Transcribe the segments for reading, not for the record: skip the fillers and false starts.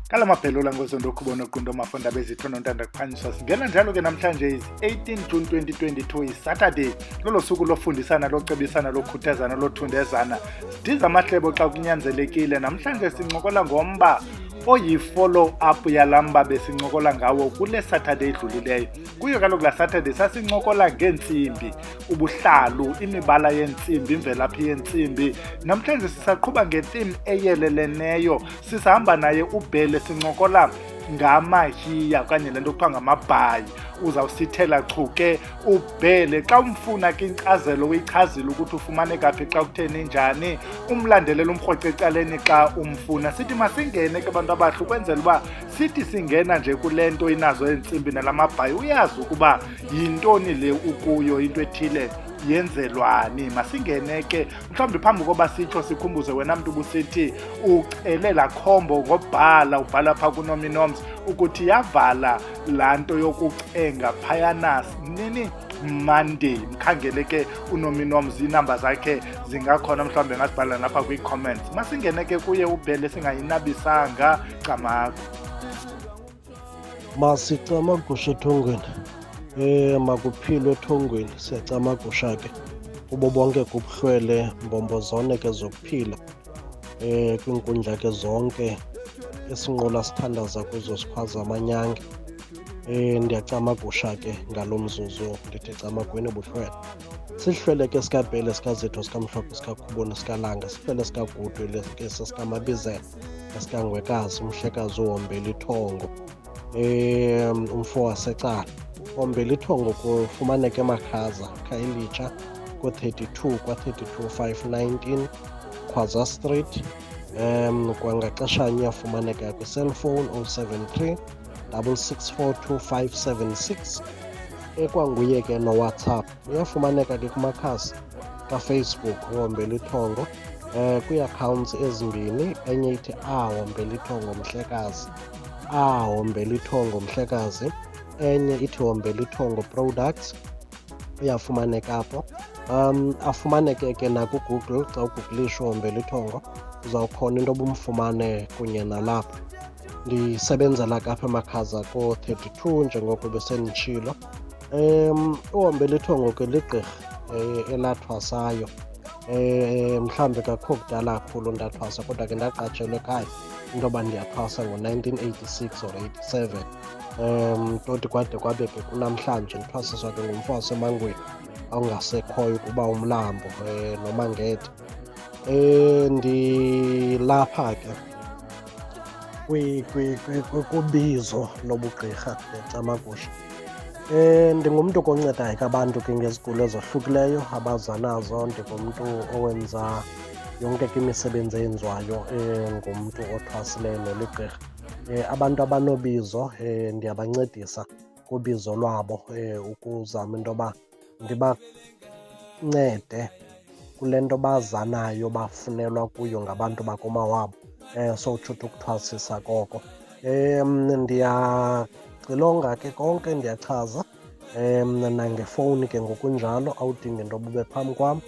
Kalamabhelula ngozondo khubona kundo mafunda bezithono ntanda kukhanyiswa singena njalo ke namhlanje is 18 June 2022 is Saturday lolo suku lofundisana locebisana lokhuthazana lothundezana sidiza amahlebo xa kunyanzelekile namhlanje sincokola ngomba oyi-follow up yalamba besincokola ngawo kule Saturday edlulileyo. Kuyo kaloku la Saturday sasincokola ngeentsimbi, ubuhlalu, imibala yeentsimbi, imvelaphi yeentsimbi. Namhlanje sisaqhuba ngetheme eyeleleneyo, sisahamba naye uBhele sincokola ngamahiya okanye le nto kuthiwa ngamabhayi. Uzawusithela chu ke uBhele xa umfuna ke inkcazelo uyichazile ukuthi ufumaneka phi xa kutheni njani, umlandelela umrhoce ecaleni xa umfuna. Sithi masingene ke abantu abahle ukwenzela uba sithi singena nje kule nto inazo eentsimbi nalamabhayi uyazi ukuba yintoni le ukuyo, into ethile yenzelwani. Masingene ke mhlawumbi phambi koba sitsho sikhumbuze wena mntu ubusithi ucele laa khombo ngobhala, ubhala phaa kuNominoms ukuthi yavala laa nto yokucenga phayana nini Monday. Mkhangele ke uNominoms iinamba zakhe zingakhona mhlawumbi ngasibhala lapha kwii-comments. Masingene ke kuye uBhele singayinabisanga camako. Masicamagusha ethongweni. Makuphilwe ethongweni, siyacamagusha ke kubo bonke kubuhlwele mbombozone ke zokuphila kwiinkundla ke zonke esinqula sithandaza kuzo sikhwaza amanyange. Ndiyacamagusha ke ngalo mzuzu ndithi camagweni buhlwele. Sihlwele ke sikaBhele, sikaZethu, sikamhlophe, sikakhuboni, sikalanga, sihlwele sikagudwe ke sesikamabizela, esikangwekazi, umhlekazi uhombela ithongo, umfo wasecala. Hombela ithongo kufumaneka eMakhaza, Khayelitsha, ko-32 kwa-32519 Khwaza Street. Kwangaxeshanye yafumaneka kwi-cellphone 073 664 2576. Ekwanguye ke noWhatsApp uyafumaneka ke kumakhasi kaFacebook uhombela ithongo kwii-accounts ezimbini, enye ithi hombela ithongo mhlekazi, hombela ithongo mhlekazi, enye ithi hombela ithongo products. Uyafumaneka apho. Afumaneke ke nakuGoogle, xa ugooglisha uhombela ithongo uzawukhona into obumfumane kunye nalapho. Ndisebenzela kapha eMakhaza ko-32 njengoko besenditshilo. Uhombela ithongo ke ligqirha elathwasayo. Mhlawumbi kakho kudala kakhulu ndathwasa kodwa ke ndaqatshelwa ekhaya into yoba ndiyathwasa ngo-1986 or 87. Toti kwade kwabe ke kunamhlanje ndithwasiswa ke ngumfo wasemangweni awungasekhoyo kuba umlambo noMangethe. Ndilapha ke kubizo lobugqirha ecamagusha. Ndingumntu koncedayo ke abantu ke ngezigulo ezohlukileyo abaza nazo. Ndingumntu owenza yonke ke imisebenzi eyenziwayo ngumntu othwasileyo noligqirha. Abantu abanobizo ndiyabancedisa kubizo lwabo ukuzama into yoba ndibancede kule nto baza nayo bafunelwa kuyo ngabantu bakomawabo. So utshuthi ukuthwasisa koko. Ndiyaxilonga ke konke, ndiyachaza nangefowuni ke ngokunjalo, awudingi into yoba ube phambi kwam.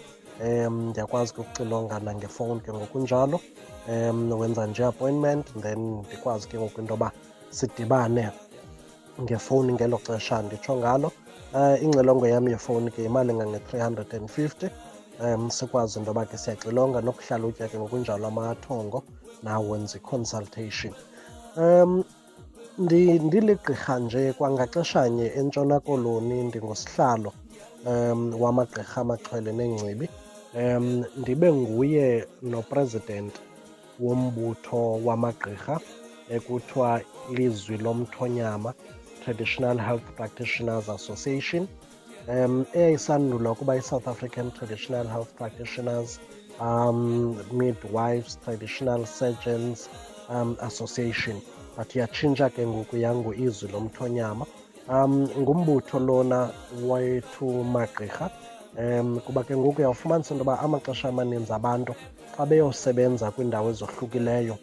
Ndiyakwazi ke ukuxilonga nangefowuni ke ngokunjalo. Wenza nje appointment then ndikwazi ke ngoku into yoba sidibane ngefowuni ngelo xesha nditsho ngalo. Ingxilongo yam yefowuni ke imali ngange-350. Sikwazi into yoba ke siyaxilonga nokuhlalutya ke ngokunjalo amathongo nawenza i-consultation. Ndiligqirha nje kwangaxeshanye eNtshona Koloni, ndingusihlalo wamagqirha amaxhwele neengcibi. Ndibe nguye nopresident wombutho wamagqirha ekuthiwa Lizwi Lomthonyama, Traditional Health Practitioners Association. Eyayisandula ukuba i-South African Traditional Health Practitioners Midwives Traditional Surgeons Association, but yatshintsha ke ngoku yangu Izwi Lomthonyama. Ngumbutho lona wethu magqirha. Kuba ke ngoku uyawufumanisa into yoba amaxesha amaninzi abantu xa beyosebenza kwiindawo ezohlukileyo,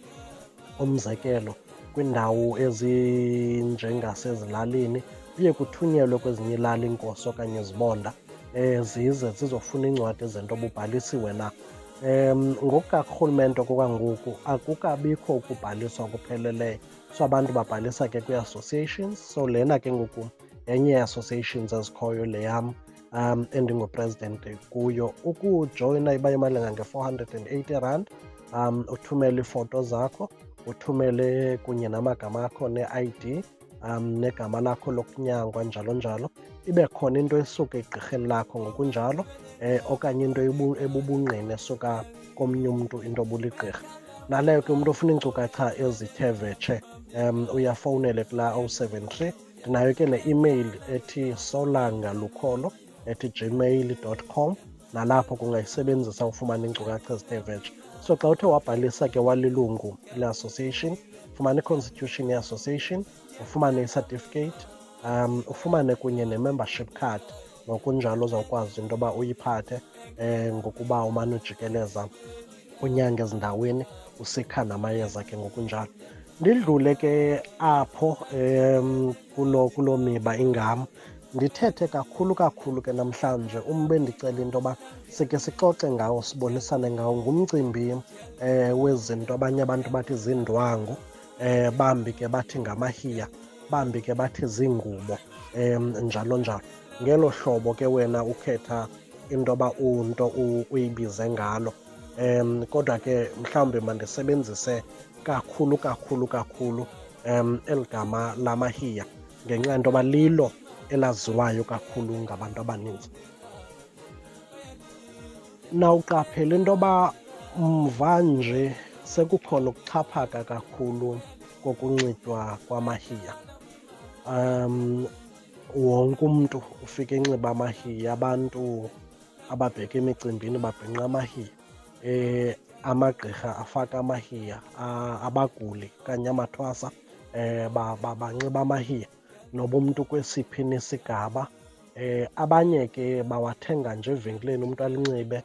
umzekelo kwiindawo ezinjengasezilalini, kuye kuthunyelwe kwezinye iilali iinkosi okanye izibonda zize zizofuna iincwadi zento obubhalisiwe na. Ngokukarhulumente okwangoku akukabikho ukubhaliswa kupheleleyo. So abantu babhalisa ke kwii-associations. So lena ke ngoku yenye yee-associations ezikhoyo le yam endingu-president kuyo. Ukujoyina iba yimalunga nge-R480. Uthumele iifoto zakho, uthumele kunye namagama akho ne-ID, negama lakho lokunyangwa njalo njalo. Ibe khona into esuka egqirheni lakho ngokunjalo, okanye into ebubungqina esuka komnye umntu into obuligqirha. Naleyo ke umntu ofuna iinkcukacha ezithe vetshe uyafowunele kulaa 073. Ndinayo ke ne-email ethi solangalukholo@gmail.com, nalapho kungayisebenzisa ufumana iinkcukacha ezithe vetshe. So xa uthe wabhalisa ke walilungu le-association, ufumane i-constitution ye-association, ufumane i-certificate, ufumane kunye ne-membership card, ngokunjalo uzawukwazi into yoba uyiphathe ngokuba umane ujikeleza unyanga ezindaweni usikha namayeza ke ngokunjalo. Ndidlule ke apho kuloo miba ingam, ndithethe kakhulu ke namhlanje bendicela into yoba sike sixoxe ngawo, sibonisane ngawo. Ngumcimbi wezinto abanye abantu bathi ziindwangu, bambi ke bathi ngamahiya, bambi ke bathi ziingubo, njalo njalo. Ngelo hlobo ke wena ukhetha into yoba unto uyibize ngalo. Kodwa ke mhlawumbi mandisebenzise kakhulu eli gama lamahiya ngenxa yento yoba lilo elaziwayo kakhulu ngabantu abaninzi. Nawuqaphela into yoba mvanje sekukhona ukuxhaphaka kakhulu kokunxitywa kwamahiya. Wonke umntu ufike enxiba amahiya, abantu ababheka emicimbini babhinqa amahiya, amagqirha afaka amahiya, abaguli okanye amathwasa banxiba amahiya, noba umntu kwesiphi nesigaba. Abanye ke bawathenga nje evenkileni umntu alinxibe,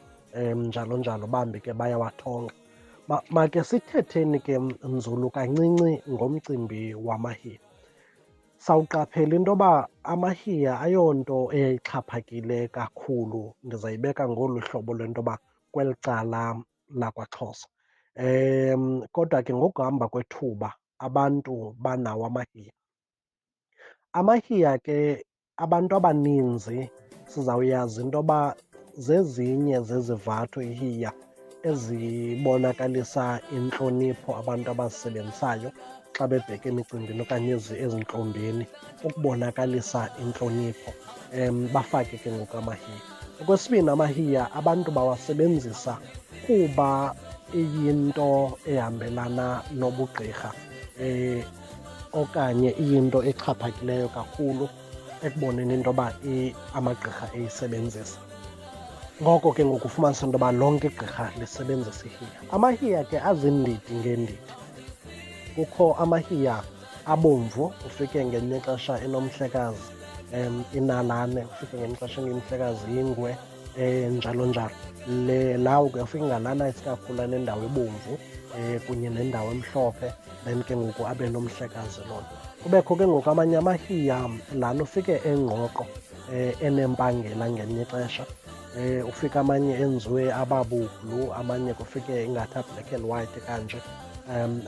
njalo njalo, bambi ke bayawathonga. Make sithetheni ke nzulu kancinci ngomcimbi wamahiya. Sawuqaphela into yoba amahiya ayonto eyayixhaphakile kakhulu, ndizayibeka ngolu hlobo lwento yoba kweli cala lakwaXhosa. Kodwa ke ngokuhamba kwethuba abantu banawo amahiya. Amahiya ke abantu abaninzi sizawuyazi into yoba zezinye zezizathu ihiya ezibonakalisa intlonipho abantu abazisebenzisayo xa bebheka emicimbini okanye ezintlombeni, ukubonakalisa intlonipho, bafake ke ngoku amahiya. Okwesibini, amahiya abantu bawasebenzisa kuba iyinto ehambelana nobugqirha, okanye iyinto exhaphakileyo kakhulu ekuboneni into yoba amagqirha eyisebenzisa. Ngoko ke ngoku ufumanisa into yoba lonke igqirha lisebenzisa ihiya. Amahiya ke aziindidi ngeendidi. Kukho amahiya abomvu, ufike ngelinye ixesha enomhlekazi inalane, ufike ngelinye ixesha engumhlekazi yingwe, njalo njalo. Lawo ke ufike ngalana isikakhulu anendawo ebomvu kunye nendawo emhlophe, then ke ngoku abe nomhlekazi lona. Kubekho ke ngoku amanye amahiya lana ufike engqoqo, enempangela ngelinye ixesha. Ufike amanye enziwe ababubhlu, amanye kufike ingathi black and white kanje,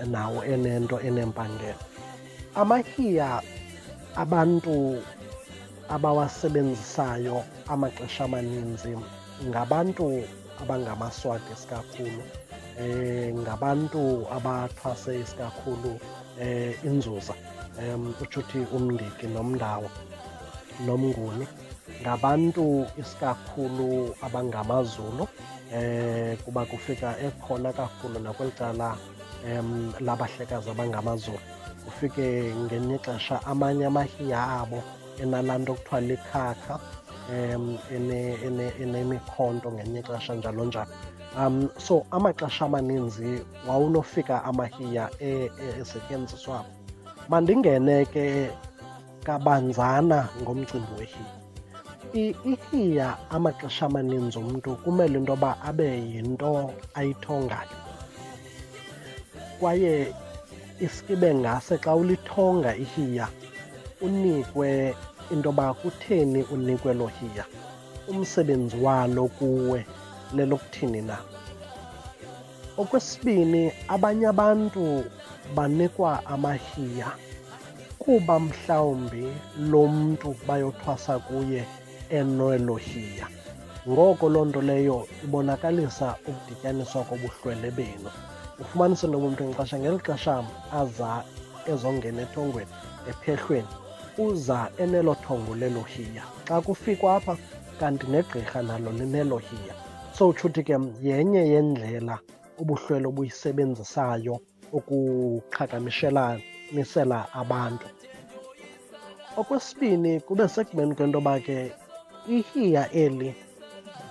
nawo enento enempangela. Amahiya abantu abawasebenzisayo amaxesha amaninzi ngabantu abangamaSwati isikakhulu, ngabantu abathwase isikakhulu inzuza, utsho uthi umndiki nomndawo nomnguni, ngabantu isikakhulu abangamaZulu, kuba kufika ekhona kakhulu nakweli cala labahlekazi abangamaZulu. Ufike ngelinye ixesha amanye amahiya abo enalaa nto kuthiwa likhakha, enemikhonto ngelinye ixesha, njalo njalo. So amaxesha amaninzi wawunofika amahiya esetyenziswa apho. Mandingene ke kabanzana ngomcimbi wehiya. Ihiya amaxesha amaninzi umntu kumele into yoba abe yinto ayithongayo, kwaye ibe ngase xa ulithonga ihiya unikwe into yoba kutheni unikwe lo hiya, umsebenzi walo kuwe lelokuthini na. Okwesibini, abanye abantu banikwa amahiya kuba mhlawumbi lo mntu bayothwasa kuye enelo hiya. Ngoko loo nto leyo ibonakalisa ukudityaniswa kobuhlwele benu. Ufumanise into yoba umntu ngexesha ngeli xesha aza ezongena ethongweni ephehlweni uza enelo thongo lelo hiya. Xa kufikwa apha kanti negqirha nalo linelo hiya. So utsho uthi ke yenye yendlela ubuhlwele obuyisebenzisayo ukuqhagamshelisela abantu. Okwesibini, kube sekubeni kwento yoba ke ihiya eli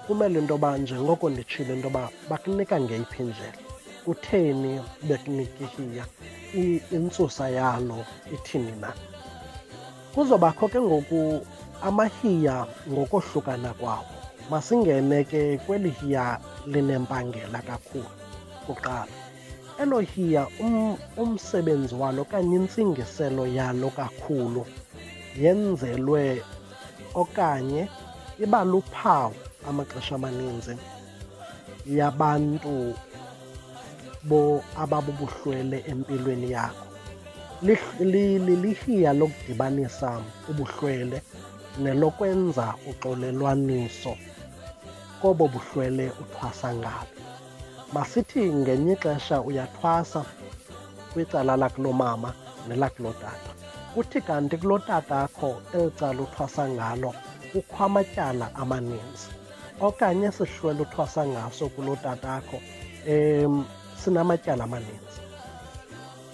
kumele into yoba njengoko nditshilo into yoba bakunika ngeyiphi indlela. Kutheni bekunika ihiya? Intsusa yalo ithini na? Kuzobakho ke ngoku amahiya ngokohlukana kwawo. Masingene ke kweli hiya linempangela kakhulu. Kuqala, elo hiya umsebenzi walo okanye intsingiselo yalo kakhulu yenzelwe okanye iba luphawu amaxesha amaninzi yabantu ababubuhlwele empilweni yakho. Lihiya lokudibanisa ubuhlwele nelokwenza uxolelwaniso kobo buhlwele uthwasa ngabo. Masithi ngenye ixesha uyathwasa kwicala lakulomama nelakulotata. Kuthi kanti kulotatakho eli cala uthwasa ngalo kukho amatyala amaninzi. Okanye sihlwele uthwasa ngaso kulotatakho sinamatyala amaninzi.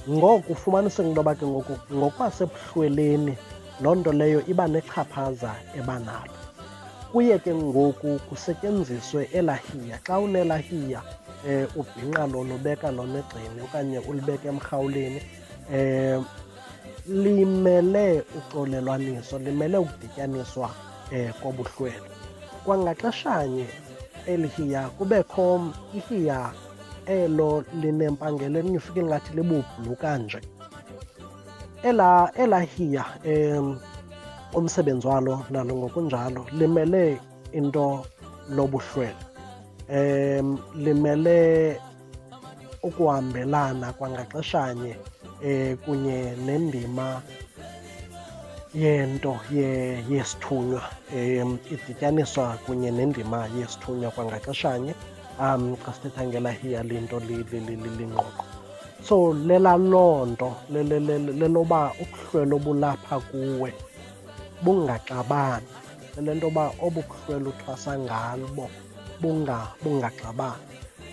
Ngoku ufumaniseke into yoba ke ngoku ngokwasebuhlweleni loo nto leyo iba nexhaphaza ebanalo. Kuye ke ngoku kusetyenziswe elaa hiya. Xa unelaa hiya ubhinqa lona ubeka lona egxeni okanye ulibeka emrhawuleni, limele uxolelwaniso, limele ukudityaniswa kobuhlwele. Kwangaxeshanye eli hiya kubekho ihiya elo linempangelo elinye ufike lingathi libubhlu kanje. Elaa hiya umsebenzi walo nalo ngokunjalo limele into lobuhlwele. Limele ukuhambelana kwangaxeshanye kunye nendima yento yesithunywa, idityaniswa kunye nendima yesithunywa kwangaxeshanye xa sithetha ngelaa hiya linto lingqoqo. So lela loo nto leloba ubuhlwele obulapha kuwe bungaxabani, le nto yoba obu buhlwele uthwasa ngalo bungaxabani.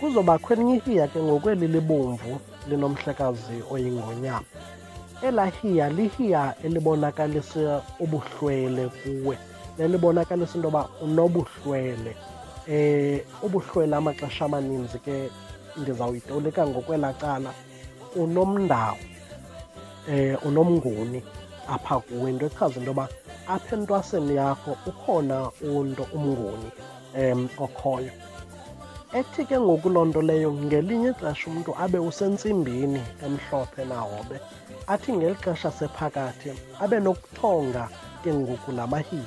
Kuzobakho elinye ihiya ke ngokweli libomvu linomhlekazi oyingonyama. Elaa hiya lihiya elibonakalisa ubuhlwele kuwe, lelibonakalisa into yoba unobuhlwele. Ubuhlwele amaxesha amaninzi ke ndizawuyitolika ngokwelaa cala unomndawo, unomnguni apha kuwe, into echaza into yoba apha entwaseni yakho ukhona umnguni okhoyo. Ethi ke ngoku loo nto leyo ngelinye ixesha umntu abe usentsimbini emhlophe nahobe, athi ngeli xesha sephakathi abe nokuthonga ke ngoku la mahiya.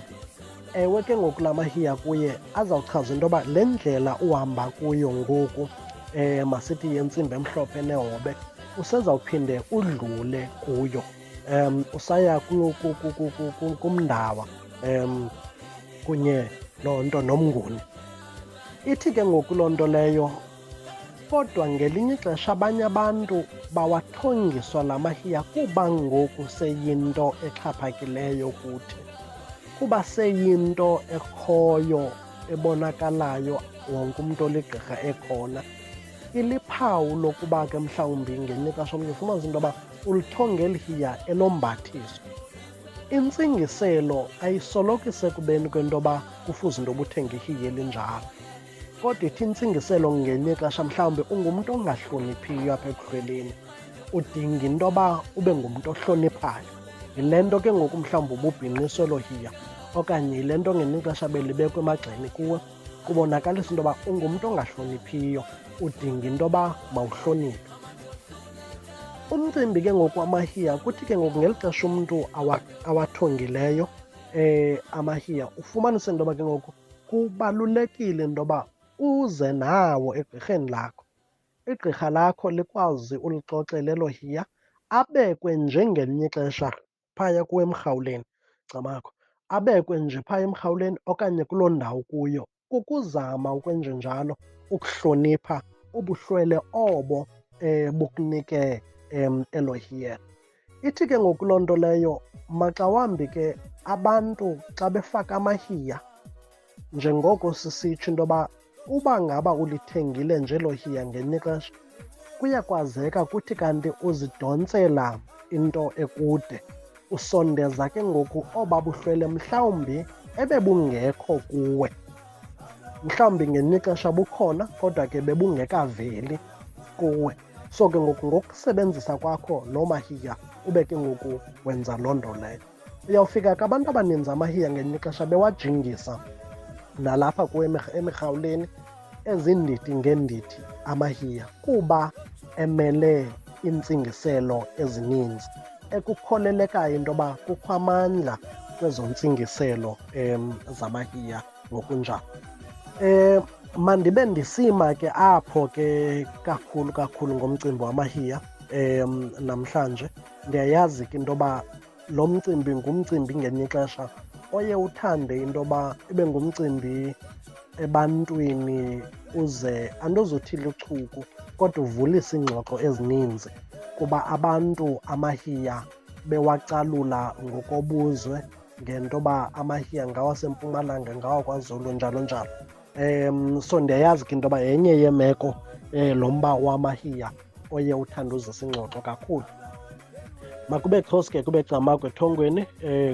Ewe ke ngoku la mahiya kuye azawuchaza into yoba le ndlela uhamba kuyo ngoku masithi yentsimbi emhlophe nehobe usezawuphinde udlule kuyo, usaya kumndawa kunye loo nto nomnguni. Ithi ke ngoku loo nto leyo kodwa ngelinye ixesha abanye abantu bawathongiswa la mahiya kuba ngoku seyinto exhaphakileyo kuthi, kuba seyinto ekhoyo ebonakalayo wonke umntu oligqirha ekhona. Iliphawu lokuba ke mhlawumbi ngelinye ixesha omnye ufumanisa into yoba ulithonga eli hiya enombathiso. Intsingiselo ayisoloko isekubeni kwento yoba kufuze into yoba uthenge ihiya elinjalo, kodwa ithi intsingiselo ngelinye ixesha mhlawumbi ungumntu ongahloniphiyo apha ekuhlweleni, udinga into yoba ube ngumntu ohloniphayo. Yile nto ke ngoku mhlawumbi ububhinqiswe elo hiya okanye yile nto ngelinye ixesha belibekwe emagxeni kuwe, kubonakalisa into yoba ungumntu ongahloniphiyo, udinga into yoba mawuhloniphe. Umcimbi ke ngoku amahiya kuthi ke ngoku ngeli xesha umntu awathongileyo amahiya, ufumanise into yoba ke ngoku kubalulekile into yoba uze nawo egqirheni lakho igqirha lakho likwazi ulixoxela elo hiya, abekwe njengelinye ixesha phaya kuwe emrhawuleni, camakho, abekwe nje phaya emrhawuleni okanye kuloo ndawo kuyo, ukuzama ukwenje njalo ukuhlonipha ubuhlwele obo bukunike elo hiya. Ithi ke ngoku loo nto leyo maxa wambi ke abantu xa befaka amahiya, njengoko sisitsho into yoba uba ngaba ulithengile nje elo hiya ngelinye ixesha, kuyakwazeka kuthi kanti uzidontsela into ekude, usondeza ke ngoku oba buhlwele mhlawumbi ebebungekho kuwe. Mhlawumbi ngelinye ixesha bukhona kodwa ke bebungekaveli kuwe. So ke ngoku ngokusebenzisa kwakho loo mahiya ube ke ngoku wenza loo nto leyo. Uyawufika ke abantu abaninzi amahiya ngelinye ixesha bewajingisa nalapha kuwe emirhawuleni ezindidi ngeendidi amahiya kuba emele iintsingiselo ezininzi ekukholelekayo into yoba kukho amandla kwezo ntsingiselo zamahiya ngokunjalo. Mandibe ndisima ke apho ke kakhulu ngomcimbi wamahiya namhlanje. Ndiyayazi ke into yoba lo mcimbi ngumcimbi ngelinye ixesha oye uthande into yoba ibe ngumcimbi ebantwini uze andozuthi luchuku kodwa uvulise iingxoxo ezininzi kuba abantu amahiya bewacalula ngokobuzwe ngento yoba amahiya ngawaseMpumalanga, ngawakwaZulu, njalo njalo. So ndiyayazi ke into yoba yenye yeemeko lo mba wamahiya oye uthanda uzisa ingxoxo kakhulu. Makube close ke kube camakho ethongweni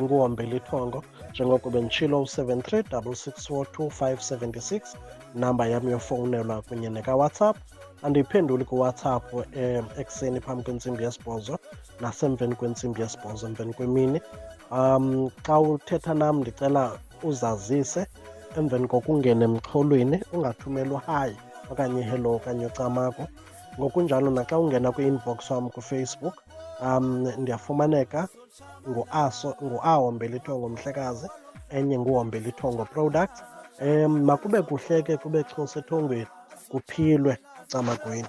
nguhombela ithongo njengoko benditshilo 073 664 2576 namba yam yofowunelwa kunye nekaWhatsApp. Andiyiphenduli kuWhatsApp ekuseni phambi kwentsimbi yesibhozo nasemveni kwentsimbi yesibhozo emveni kwemini. Xa uthetha nam ndicela uzazise emveni kokungena emxholweni, ungathumelwa hayi okanye hello okanye ucamakho. Ngokunjalo naxa ungena kwi-inbox wam kuFacebook ndiyafumaneka nguAhombela Ithongo Mhlekazi, enye nguHombela Ithongo Product. Makube kuhle ke kube xhose ethongweni, kuphilwe camakweni.